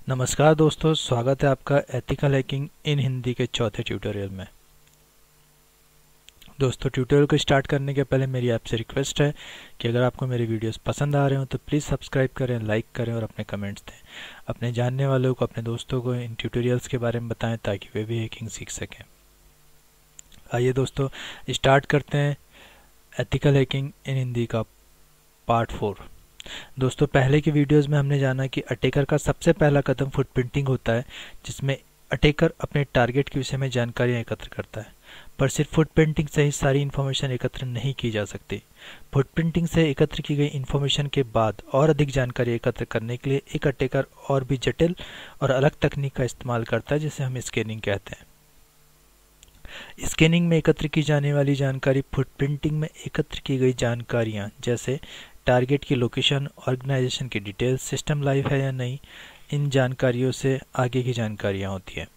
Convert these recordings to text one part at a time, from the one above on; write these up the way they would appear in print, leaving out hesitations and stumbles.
नमस्कार दोस्तों, स्वागत है आपका एथिकल हैकिंग इन हिंदी के चौथे ट्यूटोरियल में। दोस्तों, ट्यूटोरियल को स्टार्ट करने के पहले मेरी आपसे रिक्वेस्ट है कि अगर आपको मेरे वीडियोस पसंद आ रहे हो तो प्लीज़ सब्सक्राइब करें, लाइक करें और अपने कमेंट्स दें। अपने जानने वालों को, अपने दोस्तों को इन ट्यूटोरियल्स के बारे में बताएं ताकि वे भी हैकिंग सीख सकें। आइए दोस्तों, स्टार्ट करते हैं एथिकल हैकिंग इन हिंदी का पार्ट 4। दोस्तों, पहले की वीडियोस में हमने जाना कि अटैकर का सबसे पहला कदम फुटप्रिंटिंग होता है, जिसमें अटैकर अपने टारगेट के विषय में जानकारियां एकत्र करता है। पर सिर्फ फुटप्रिंटिंग से ही सारी इन्फॉर्मेशन एकत्र नहीं की जा सकती। फुटप्रिंटिंग से एकत्र की गई इन्फॉर्मेशन के बाद और अधिक जानकारी एकत्र करने के लिए एक अटैकर और भी जटिल और अलग तकनीक का इस्तेमाल करता है, जिसे हम स्कैनिंग कहते हैं। स्कैनिंग में एकत्र की जाने वाली जानकारी फुटप्रिंटिंग में एकत्र की गई जानकारियां, जैसे टारगेट की लोकेशन, ऑर्गेनाइजेशन की डिटेल्स, सिस्टम लाइव है या नहीं, इन जानकारियों से आगे की जानकारियां होती है।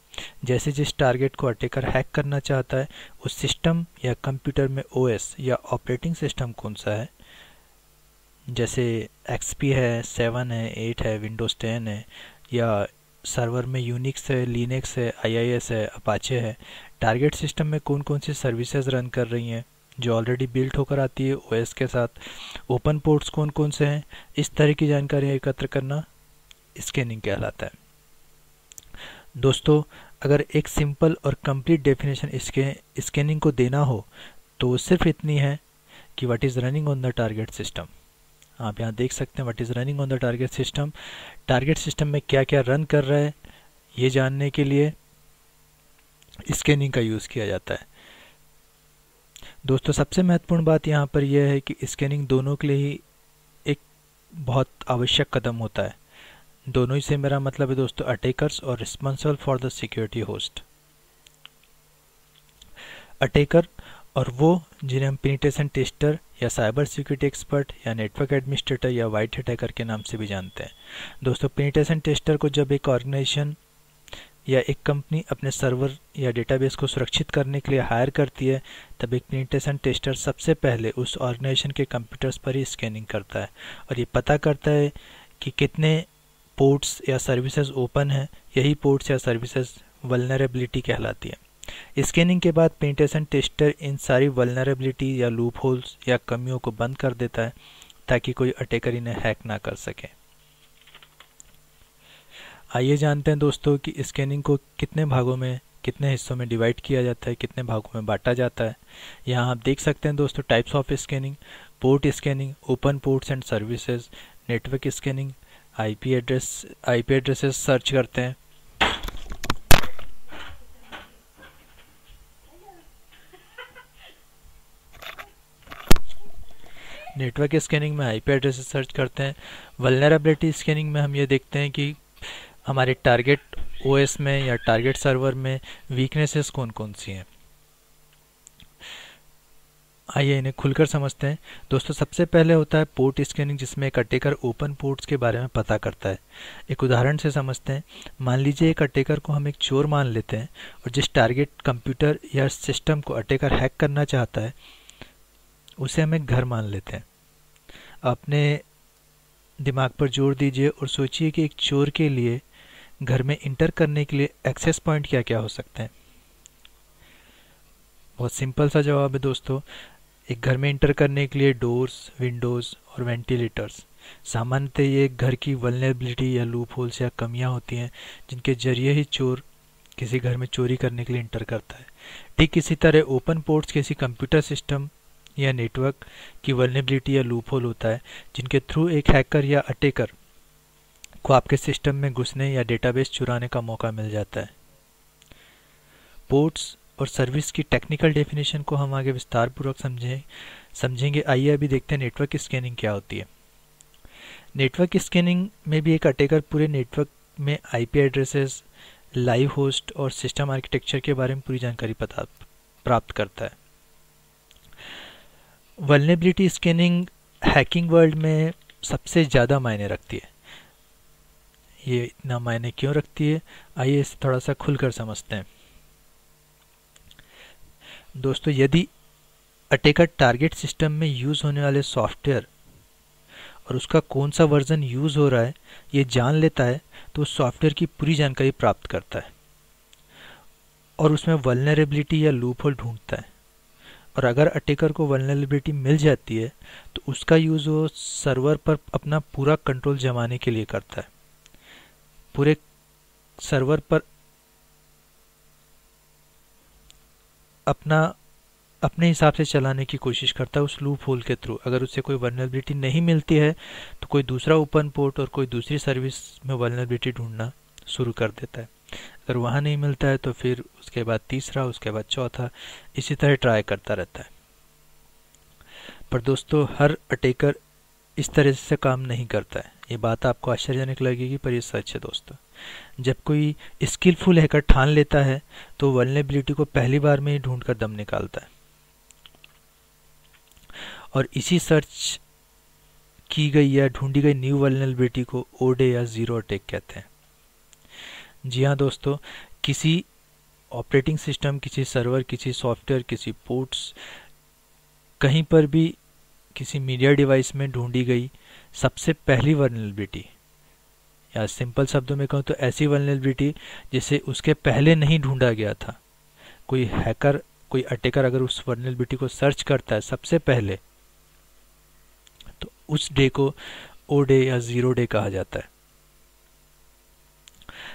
जैसे जिस टारगेट को अटैकर हैक करना चाहता है, उस सिस्टम या कंप्यूटर में ओएस या ऑपरेटिंग सिस्टम कौन सा है, जैसे एक्सपी है, 7 है, 8 है, विंडोज 10 है, या सर्वर में यूनिक्स है, लिनक्स है, आईआईएस है, अपाचे है। टारगेट सिस्टम में कौन कौन सी सर्विसेज रन कर रही हैं जो ऑलरेडी बिल्ट होकर आती है ओएस के साथ, ओपन पोर्ट्स कौन कौन से हैं, इस तरह की जानकारी एकत्र करना स्कैनिंग कहलाता है। दोस्तों, अगर एक सिंपल और कंप्लीट डेफिनेशन स्कैनिंग को देना हो तो वो सिर्फ इतनी है कि what is running on the target system. आप यहाँ देख सकते हैं what is running on the target system. Target system में क्या क्या रन कर रहा है ये जानने के लिए स्कैनिंग का यूज़ किया जाता है। दोस्तों, सबसे महत्वपूर्ण बात यहाँ पर यह है कि स्कैनिंग दोनों के लिए ही एक बहुत आवश्यक कदम होता है। दोनों ही से मेरा मतलब है दोस्तों अटैकर्स और responsible for the security host. Attacker और वो जिन्हें हम पेनिट्रेशन टेस्टर या साइबर सिक्योरिटी एक्सपर्ट या नेटवर्क एडमिनिस्ट्रेटर या वाइट हैट हैकर के नाम से भी जानते हैं। दोस्तों, पेनिट्रेशन टेस्टर को जब एक ऑर्गेनाइजेशन या एक कंपनी अपने सर्वर या डेटाबेस को सुरक्षित करने के लिए हायर करती है, तब एक पेनिट्रेशन टेस्टर सबसे पहले उस ऑर्गेनाइजेशन के कंप्यूटर्स पर ही स्कैनिंग करता है और ये पता करता है कि कितने पोर्ट्स या सर्विसेज ओपन हैं। यही पोर्ट्स या सर्विसेज वल्नरेबिलिटी कहलाती है। स्कैनिंग के बाद पेनिट्रेशन टेस्टर इन सारी वल्नरेबिलिटी या लूप होल्स या कमियों को बंद कर देता है ताकि कोई अटैकर इन्हें हैक ना कर सके। आइए जानते हैं दोस्तों कि स्कैनिंग को कितने भागों में, कितने हिस्सों में डिवाइड किया जाता है, कितने भागों में बांटा जाता है। यहाँ आप देख सकते हैं दोस्तों types of scanning: port scanning, open ports and services, network scanning, IP addresses search करते हैं। नेटवर्क स्कैनिंग में आईपी एड्रेसेस सर्च करते हैं। वल्नरेबिलिटी स्कैनिंग में हम ये देखते हैं कि हमारे टारगेट ओएस में या टारगेट सर्वर में वीकनेसेस कौन कौन सी हैं। आइए इन्हें खुलकर समझते हैं। दोस्तों, सबसे पहले होता है पोर्ट स्कैनिंग, जिसमें एक अटैकर ओपन पोर्ट्स के बारे में पता करता है। एक उदाहरण से समझते हैं। मान लीजिए एक अटैकर को हम एक चोर मान लेते हैं और जिस टारगेट कंप्यूटर या सिस्टम को अटैकर हैक करना चाहता है उसे हम एक घर मान लेते हैं। अपने दिमाग पर जोर दीजिए और सोचिए कि एक चोर के लिए घर में इंटर करने के लिए एक्सेस पॉइंट क्या क्या हो सकते हैं। बहुत सिंपल सा जवाब है दोस्तों। एक घर में इंटर करने के लिए डोर्स, विंडोज़ और वेंटिलेटर्स। सामान्यतः ये एक घर की वल्नरेबिलिटी या लूप होल्स या कमियां होती हैं जिनके जरिए ही चोर किसी घर में चोरी करने के लिए इंटर करता है। ठीक इसी तरह ओपन पोर्ट्स किसी कंप्यूटर सिस्टम या नेटवर्क की वल्नरेबिलिटी या लूप होल होता है जिनके थ्रू एक हैकर या अटैकर को आपके सिस्टम में घुसने या डेटाबेस चुराने का मौका मिल जाता है। पोर्ट्स और सर्विस की टेक्निकल डेफिनेशन को हम आगे विस्तार पूर्वक समझेंगे। आइए अभी देखते हैं नेटवर्क स्कैनिंग क्या होती है। नेटवर्क स्कैनिंग में भी एक अटैकर पूरे नेटवर्क में आईपी एड्रेसेस, लाइव होस्ट और सिस्टम आर्किटेक्चर के बारे में पूरी जानकारी प्राप्त करता है। वल्नरेबिलिटी स्कैनिंग हैकिंग वर्ल्ड में सबसे ज़्यादा मायने रखती है। ये इतना मायने क्यों रखती है, आइए इसे थोड़ा सा खुलकर समझते हैं। दोस्तों, यदि अटैकर टारगेट सिस्टम में यूज होने वाले सॉफ्टवेयर और उसका कौन सा वर्जन यूज़ हो रहा है ये जान लेता है तो सॉफ्टवेयर की पूरी जानकारी प्राप्त करता है और उसमें वल्नरेबिलिटी या लूप होल ढूंढता है। और अगर अटैकर को वल्नरेबिलिटी मिल जाती है तो उसका यूज़ वो सर्वर पर अपना पूरा कंट्रोल जमाने के लिए करता है, पूरे सर्वर पर अपने हिसाब से चलाने की कोशिश करता है उस लूप होल के थ्रू। अगर उससे कोई वल्नरेबिलिटी नहीं मिलती है तो कोई दूसरा ओपन पोर्ट और कोई दूसरी सर्विस में वल्नरेबिलिटी ढूंढना शुरू कर देता है। अगर वहाँ नहीं मिलता है तो फिर उसके बाद तीसरा, उसके बाद चौथा, इसी तरह ट्राई करता रहता है। पर दोस्तों हर अटैकर इस तरह से काम नहीं करता है। ये बात आपको आश्चर्यजनक लगेगी पर ये सच है दोस्तों। जब कोई स्किलफुल हैकर ठान लेता है तो वल्नरेबिलिटी को पहली बार में ही ढूंढ कर दम निकालता है और इसी सर्च की गई या ढूंढी गई न्यू वल्नरेबिलिटी को ओडे या जीरो अटैक कहते हैं। जी हाँ दोस्तों, किसी ऑपरेटिंग सिस्टम, किसी सर्वर, किसी सॉफ्टवेयर, किसी पोर्ट्स, कहीं पर भी किसी मीडिया डिवाइस में ढूंढी गई सबसे पहली वल्नरेबिलिटी, या सिंपल शब्दों में कहूँ तो ऐसी वल्नरेबिलिटी जिसे उसके पहले नहीं ढूंढा गया था। कोई हैकर, कोई अटैकर अगर उस वल्नरेबिलिटी को सर्च करता है सबसे पहले तो उस डे को ओ डे या जीरो डे कहा जाता है।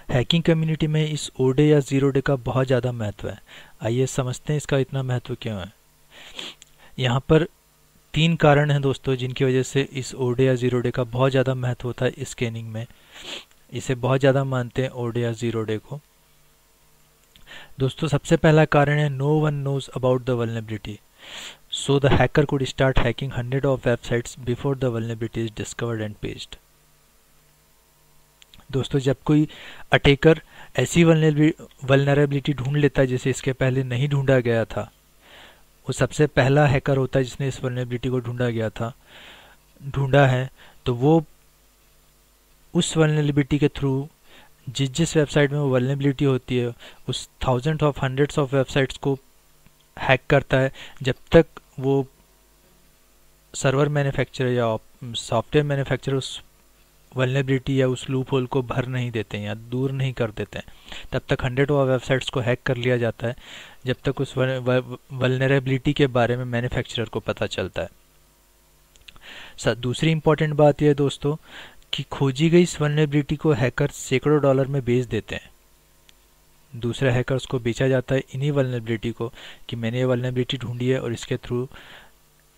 हैकिंग कम्युनिटी में इस ओ डे या जीरो डे का बहुत ज़्यादा महत्व है। आइए समझते हैं इसका इतना महत्व क्यों है। यहाँ पर 3 कारण हैं दोस्तों जिनकी वजह से इस ओ डे या जीरो डे का बहुत ज़्यादा महत्व होता है स्कैनिंग में। इसे बहुत ज़्यादा मानते हैं ओ डे या जीरो डे को। दोस्तों सबसे पहला कारण है no one knows about the vulnerability, so the hacker could start hacking 100 of websites before the vulnerability is discovered and patched. दोस्तों जब कोई अटैकर ऐसी वल्नरेबिलिटी ढूंढ लेता है जिसे इसके पहले नहीं ढूंढा गया था, वो सबसे पहला हैकर होता है जिसने इस वल्नरेबिलिटी को ढूंढा है, तो वो उस वल्नरेबिलिटी के थ्रू जिस वेबसाइट में वो वल्नरेबिलिटी होती है उस thousand of hundreds of websites को हैक करता है जब तक वो सर्वर मैन्युफैक्चरर या सॉफ्टवेयर मैन्युफैक्चरर उस वल्नरेबिलिटी या उस लूप होल को भर नहीं देते हैं या दूर नहीं कर देते हैं। तब तक 100 ऑफ वेबसाइट्स को हैक कर लिया जाता है जब तक उस वल्नरेबिलिटी के बारे में मैन्युफैक्चरर को पता चलता है। दूसरी इंपॉर्टेंट बात यह है दोस्तों कि खोजी गई इस वल्नरेबिलिटी को हैकर सैकड़ों डॉलर में बेच देते हैं। दूसरे हैकर्स को बेचा जाता है इन्हीं वल्नरेबिलिटी को कि मैंने ये वल्नरेबिलिटी ढूंढी है और इसके थ्रू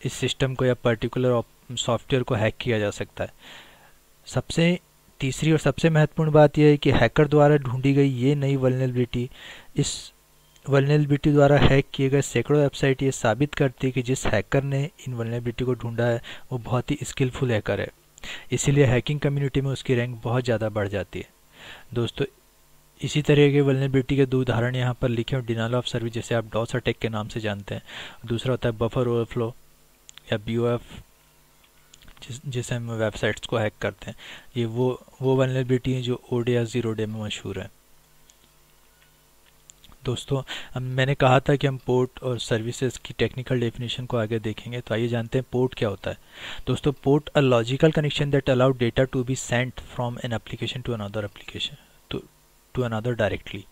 इस सिस्टम को या पर्टिकुलर सॉफ्टवेयर को हैक किया जा सकता है। तीसरी और सबसे महत्वपूर्ण बात यह है कि हैकर द्वारा ढूंढी गई ये नई वल्नरेबिलिटी, इस वल्नरेबिलिटी द्वारा हैक किए गए सैकड़ों वेबसाइट ये साबित करती है कि जिस हैकर ने इन वल्नरेबिलिटी को ढूंढा है वो बहुत ही स्किलफुल हैकर है। इसीलिए हैकिंग कम्युनिटी में उसकी रैंक बहुत ज़्यादा बढ़ जाती है। दोस्तों इसी तरह के वल्नरेबिलिटी के 2 उदाहरण यहाँ पर लिखे हैं। डिनायल ऑफ सर्विस जिसे आप डॉस अटैक के नाम से जानते हैं, दूसरा होता है बफर ओवरफ्लो या BOF जिसे हम वेबसाइट्स को हैक करते हैं। ये वो वल्नरेबिलिटी है जो ओ डे या जीरो डे में मशहूर है। दोस्तों मैंने कहा था कि हम पोर्ट और सर्विसेज की टेक्निकल डेफिनेशन को आगे देखेंगे, तो आइए जानते हैं पोर्ट क्या होता है। दोस्तों port a logical connection that allow data to be sent from an application to another application to another directly.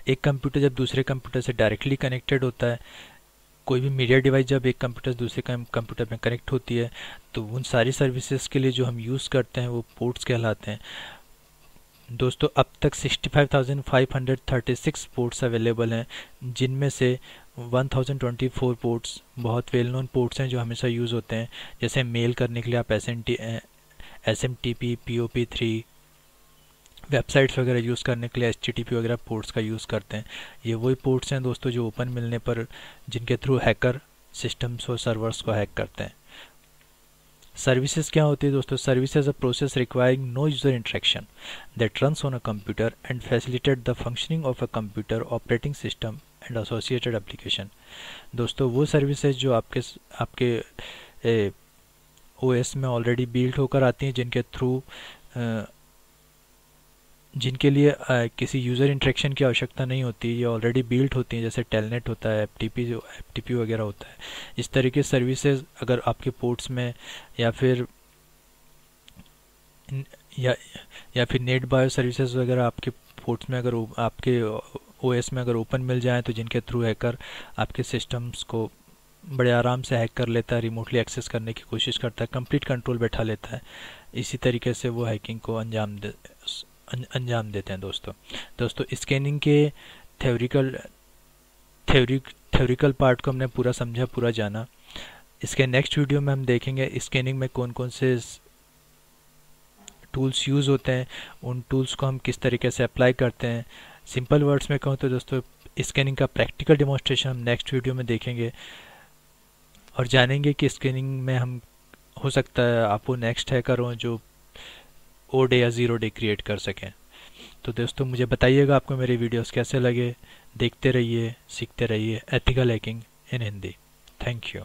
एक कंप्यूटर जब दूसरे कंप्यूटर से डायरेक्टली कनेक्टेड होता है, कोई भी मीडिया डिवाइस जब एक कंप्यूटर दूसरे कंप्यूटर में कनेक्ट होती है, तो उन सारी सर्विसेज के लिए जो हम यूज़ करते हैं वो पोर्ट्स कहलाते हैं। दोस्तों अब तक 65,536 पोर्ट्स अवेलेबल हैं, जिनमें से 1024 पोर्ट्स बहुत वेल नोन पोर्ट्स हैं जो हमेशा यूज़ होते हैं। जैसे मेल करने के लिए आप SMTP, POP3, वेबसाइट्स वगैरह यूज़ करने के लिए HTTP वगैरह पोर्ट्स का यूज़ करते हैं। ये वही पोर्ट्स हैं दोस्तों जो ओपन मिलने पर जिनके थ्रू हैकर सिस्टम्स और सर्वर्स को हैक करते हैं। सर्विसेज क्या होती है दोस्तों? Services a process requiring no user interaction that runs on a computer and facilitate the functioning of a computer, operating system and associated application. दोस्तों वो सर्विसेज जो आपके OS में ऑलरेडी बिल्ड होकर आती हैं, जिनके लिए किसी यूज़र इंटरेक्शन की आवश्यकता नहीं होती, ये ऑलरेडी बिल्ड होती हैं, जैसे टेलनेट होता है, FTP वगैरह होता है। इस तरह के सर्विसेज अगर आपके पोर्ट्स में या फिर या या फिर नेट बायो सर्विसेज वगैरह आपके पोर्ट्स में अगर आपके ओएस में अगर ओपन मिल जाए, तो जिनके थ्रू हैकर आपके सिस्टम्स को बड़े आराम से हैक कर लेता है, रिमोटली एक्सेस करने की कोशिश करता है, कंप्लीट कंट्रोल बैठा लेता है। इसी तरीके से वो हैकिंग को अंजाम देते हैं दोस्तों स्कैनिंग के थ्योरिकल पार्ट को हमने पूरा समझा, पूरा जाना। इसके नेक्स्ट वीडियो में हम देखेंगे स्कैनिंग में कौन कौन से टूल्स यूज़ होते हैं, उन टूल्स को हम किस तरीके से अप्लाई करते हैं। सिंपल वर्ड्स में कहूँ तो दोस्तों स्कैनिंग का प्रैक्टिकल डेमोन्स्ट्रेशन हम नेक्स्ट वीडियो में देखेंगे और जानेंगे कि स्कैनिंग में हम हो सकता है आप वो नेक्स्ट हैकर हों जो ओ डे या 0 डे क्रिएट कर सकें। तो दोस्तों मुझे बताइएगा आपको मेरे वीडियोस कैसे लगे। देखते रहिए, सीखते रहिए। Ethical hacking in Hindi. Thank you.